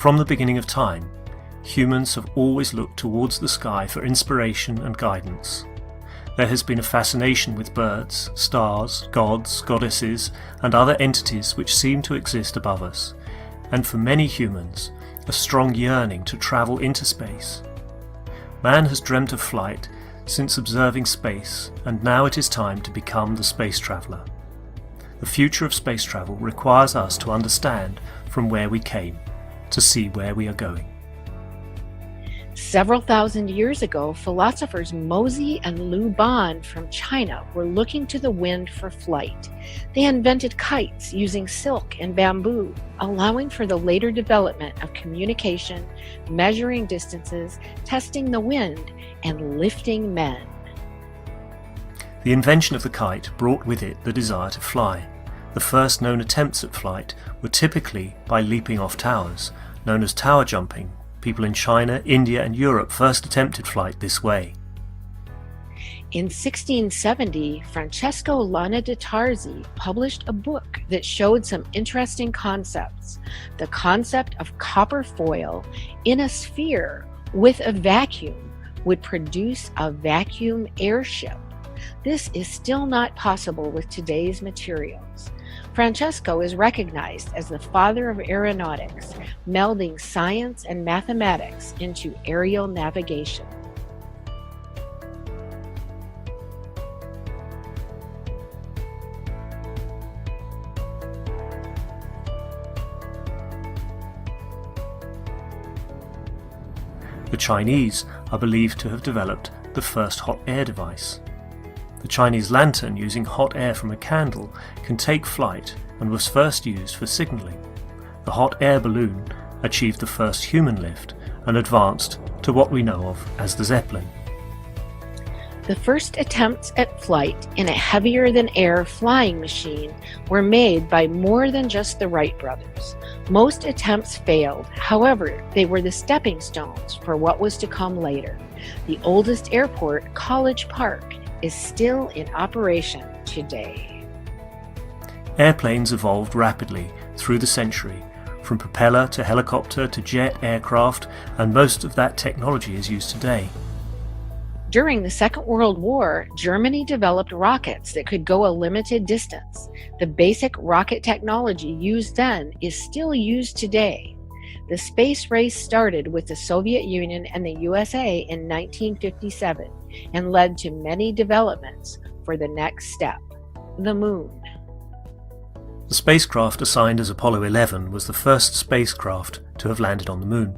From the beginning of time, humans have always looked towards the sky for inspiration and guidance. There has been a fascination with birds, stars, gods, goddesses, and other entities which seem to exist above us, and for many humans, a strong yearning to travel into space. Man has dreamt of flight since observing space, and now it is time to become the space traveller. The future of space travel requires us to understand from where we came, to see where we are going. Several thousand years ago, philosophers Mozi and Lu Ban from China were looking to the wind for flight. They invented kites using silk and bamboo, allowing for the later development of communication, measuring distances, testing the wind, and lifting men. The invention of the kite brought with it the desire to fly. The first known attempts at flight were typically by leaping off towers, known as tower jumping. People in China, India, and Europe first attempted flight this way. In 1670, Francesco Lana de Tarzi published a book that showed some interesting concepts. The concept of copper foil in a sphere with a vacuum would produce a vacuum airship. This is still not possible with today's materials. Francesco is recognized as the father of aeronautics, melding science and mathematics into aerial navigation. The Chinese are believed to have developed the first hot air device. The Chinese lantern using hot air from a candle can take flight and was first used for signalling. The hot air balloon achieved the first human lift and advanced to what we know of as the Zeppelin. The first attempts at flight in a heavier-than-air flying machine were made by more than just the Wright brothers. Most attempts failed, however, they were the stepping stones for what was to come later. The oldest airport, College Park, is still in operation today. Airplanes evolved rapidly through the century, from propeller to helicopter to jet aircraft, and most of that technology is used today. During the Second World War, Germany developed rockets that could go a limited distance. The basic rocket technology used then is still used today. The space race started with the Soviet Union and the USA in 1957 and led to many developments for the next step, the moon. The spacecraft assigned as Apollo 11 was the first spacecraft to have landed on the moon.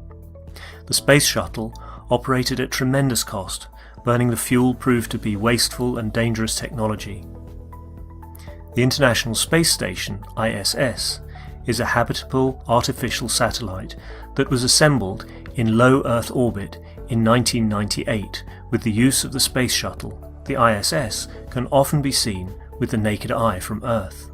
The space shuttle operated at tremendous cost. Burning the fuel proved to be wasteful and dangerous technology. The International Space Station, ISS, is a habitable artificial satellite that was assembled in low Earth orbit in 1998 with the use of the space shuttle. The ISS can often be seen with the naked eye from Earth.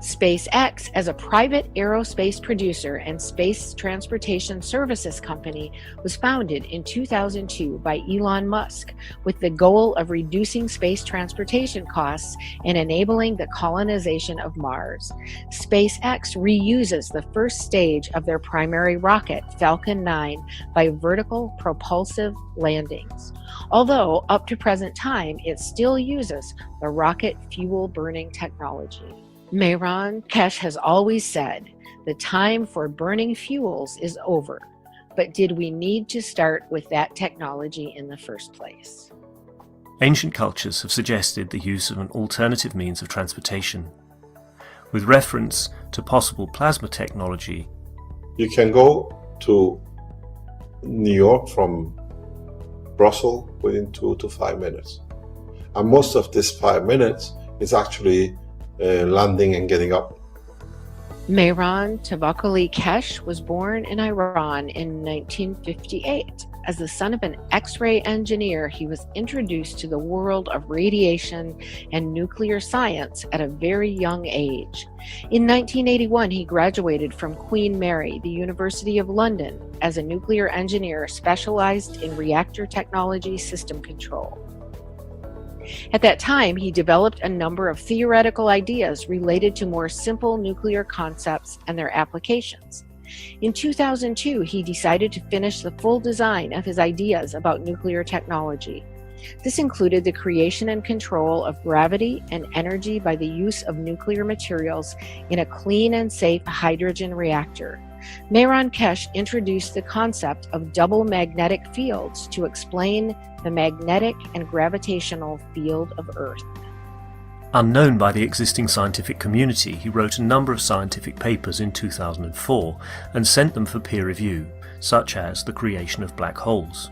SpaceX, as a private aerospace producer and space transportation services company, was founded in 2002 by Elon Musk with the goal of reducing space transportation costs and enabling the colonization of Mars. SpaceX reuses the first stage of their primary rocket, Falcon 9, by vertical propulsive landings. Although, up to present time, it still uses the rocket fuel burning technology. Mehran Keshe has always said, the time for burning fuels is over, but did we need to start with that technology in the first place? Ancient cultures have suggested the use of an alternative means of transportation. With reference to possible plasma technology, you can go to New York from Brussels within 2 to 5 minutes. And most of this 5 minutes is actually landing and getting up. Mehran Tavakkoli Keshe was born in Iran in 1958. As the son of an X-ray engineer, he was introduced to the world of radiation and nuclear science at a very young age. In 1981, he graduated from Queen Mary, the University of London, as a nuclear engineer specialized in reactor technology system control. At that time, he developed a number of theoretical ideas related to more simple nuclear concepts and their applications. In 2002, he decided to finish the full design of his ideas about nuclear technology. This included the creation and control of gravity and energy by the use of nuclear materials in a clean and safe hydrogen reactor. Mehran Keshe introduced the concept of double magnetic fields to explain the magnetic and gravitational field of Earth. Unknown by the existing scientific community, he wrote a number of scientific papers in 2004 and sent them for peer review, such as the creation of black holes.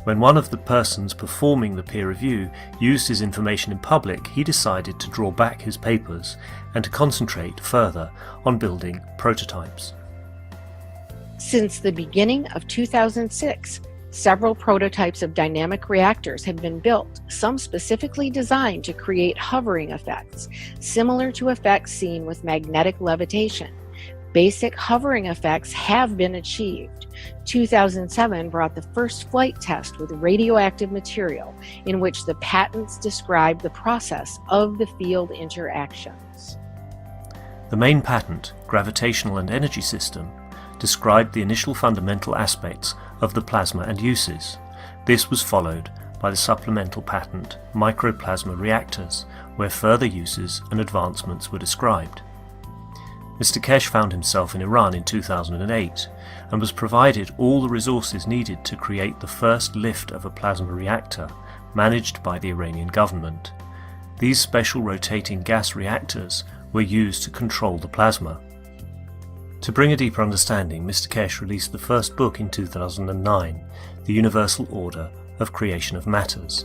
When one of the persons performing the peer review used his information in public, he decided to draw back his papers and to concentrate further on building prototypes. Since the beginning of 2006, several prototypes of dynamic reactors have been built, some specifically designed to create hovering effects, similar to effects seen with magnetic levitation. Basic hovering effects have been achieved. 2007 brought the first flight test with radioactive material, in which the patents described the process of the field interactions. The main patent, Gravitational and Energy System, described the initial fundamental aspects of the plasma and uses. This was followed by the supplemental patent, Microplasma Reactors, where further uses and advancements were described. Mr. Keshe found himself in Iran in 2008 and was provided all the resources needed to create the first lift of a plasma reactor managed by the Iranian government. These special rotating gas reactors were used to control the plasma. To bring a deeper understanding, Mr. Keshe released the first book in 2009, The Universal Order of Creation of Matters,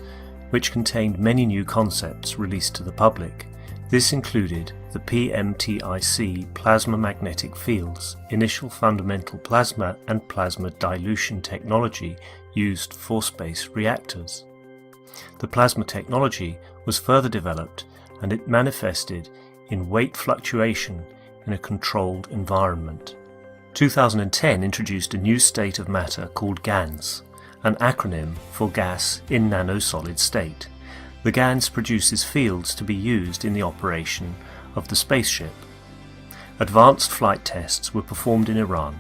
which contained many new concepts released to the public. This included the PMTIC plasma magnetic fields, initial fundamental plasma and plasma dilution technology used for space reactors. The plasma technology was further developed and it manifested in weight fluctuation in a controlled environment. 2010 introduced a new state of matter called GANS, an acronym for gas in nanosolid state. The GANS produces fields to be used in the operation of the spaceship. Advanced flight tests were performed in Iran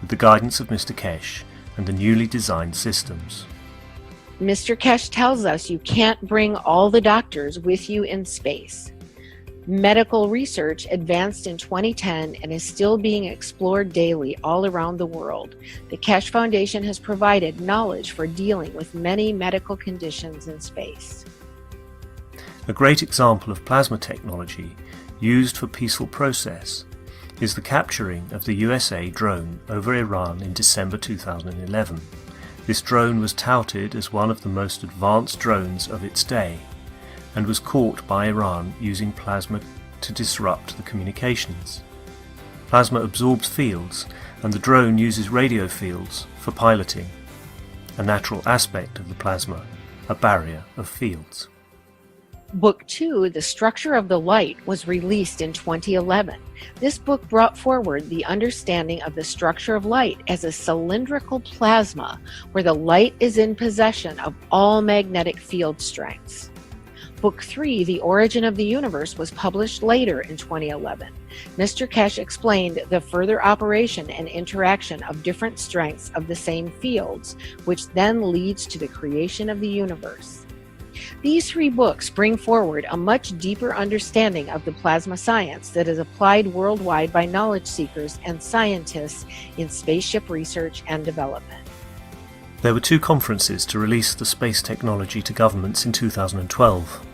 with the guidance of Mr. Keshe and the newly designed systems. Mr. Keshe tells us you can't bring all the doctors with you in space. Medical research advanced in 2010 and is still being explored daily all around the world. The Keshe Foundation has provided knowledge for dealing with many medical conditions in space. A great example of plasma technology used for peaceful process is the capturing of the USA drone over Iran in December 2011. This drone was touted as one of the most advanced drones of its day and was caught by Iran using plasma to disrupt the communications. Plasma absorbs fields and the drone uses radio fields for piloting, a natural aspect of the plasma, a barrier of fields. Book 2, The Structure of the Light, was released in 2011. This book brought forward the understanding of the structure of light as a cylindrical plasma where the light is in possession of all magnetic field strengths. Book 3, The Origin of the Universe, was published later in 2011. Mr. Keshe explained the further operation and interaction of different strengths of the same fields, which then leads to the creation of the universe. These 3 books bring forward a much deeper understanding of the plasma science that is applied worldwide by knowledge seekers and scientists in spaceship research and development. There were 2 conferences to release the space technology to governments in 2012.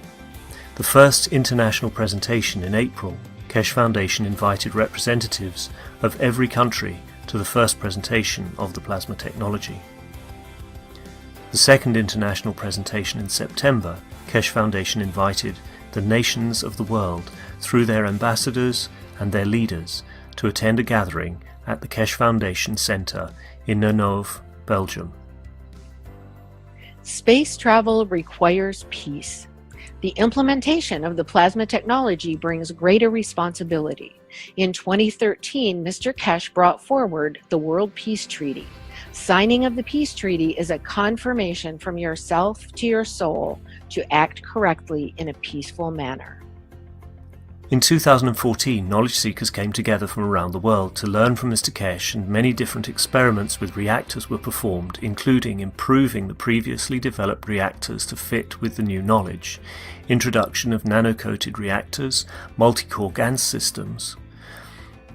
The first international presentation in April, Keshe Foundation invited representatives of every country to the first presentation of the plasma technology. The second international presentation in September, Keshe Foundation invited the nations of the world through their ambassadors and their leaders to attend a gathering at the Keshe Foundation Center in Nenove, Belgium. Space travel requires peace. The implementation of the plasma technology brings greater responsibility. In 2013, Mr. Keshe brought forward the World Peace Treaty. Signing of the peace treaty is a confirmation from yourself to your soul to act correctly in a peaceful manner. In 2014, knowledge seekers came together from around the world to learn from Mr. Keshe, and many different experiments with reactors were performed, including improving the previously developed reactors to fit with the new knowledge, introduction of nano-coated reactors, multi-core GaN systems.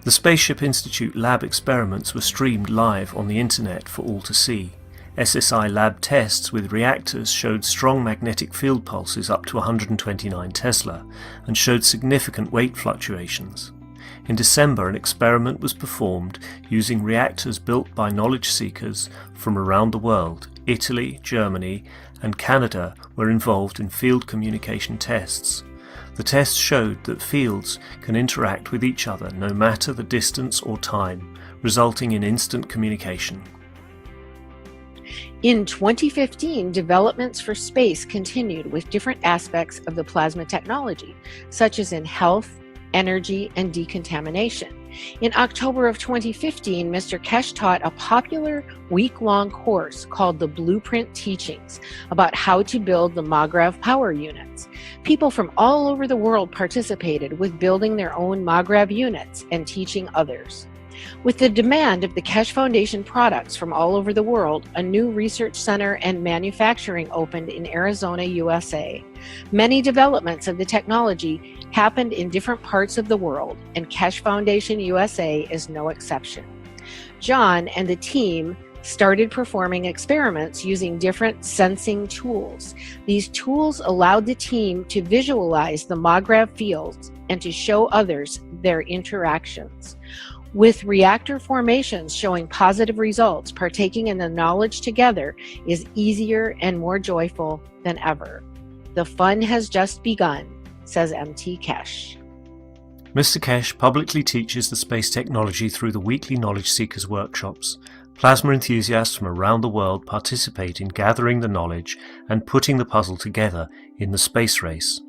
The Spaceship Institute lab experiments were streamed live on the internet for all to see. SSI lab tests with reactors showed strong magnetic field pulses up to 129 Tesla and showed significant weight fluctuations. In December, an experiment was performed using reactors built by knowledge seekers from around the world. Italy, Germany, and Canada were involved in field communication tests. The tests showed that fields can interact with each other no matter the distance or time, resulting in instant communication. In 2015, developments for space continued with different aspects of the plasma technology, such as in health, energy, and decontamination. In October of 2015, Mr. Keshe taught a popular week-long course called the Blueprint Teachings about how to build the MAGRAV power units. People from all over the world participated with building their own MAGRAV units and teaching others. With the demand of the Keshe Foundation products from all over the world, a new research center and manufacturing opened in Arizona, USA. Many developments of the technology happened in different parts of the world, and Keshe Foundation USA is no exception. John and the team started performing experiments using different sensing tools. These tools allowed the team to visualize the MAGRAV fields and to show others their interactions. With reactor formations showing positive results, partaking in the knowledge together is easier and more joyful than ever. The fun has just begun, says MT Keshe. Mr. Keshe publicly teaches the space technology through the weekly Knowledge Seekers workshops. Plasma enthusiasts from around the world participate in gathering the knowledge and putting the puzzle together in the space race.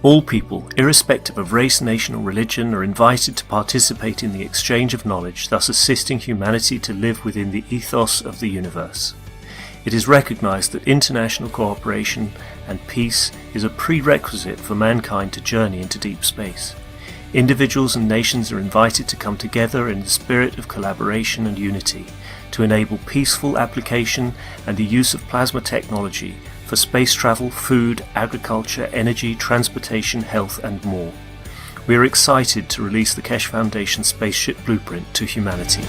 All people, irrespective of race, nation or religion, are invited to participate in the exchange of knowledge, thus assisting humanity to live within the ethos of the universe. It is recognized that international cooperation and peace is a prerequisite for mankind to journey into deep space. Individuals and nations are invited to come together in the spirit of collaboration and unity to enable peaceful application and the use of plasma technology for space travel, food, agriculture, energy, transportation, health, and more. We are excited to release the Keshe Foundation Spaceship Blueprint to humanity.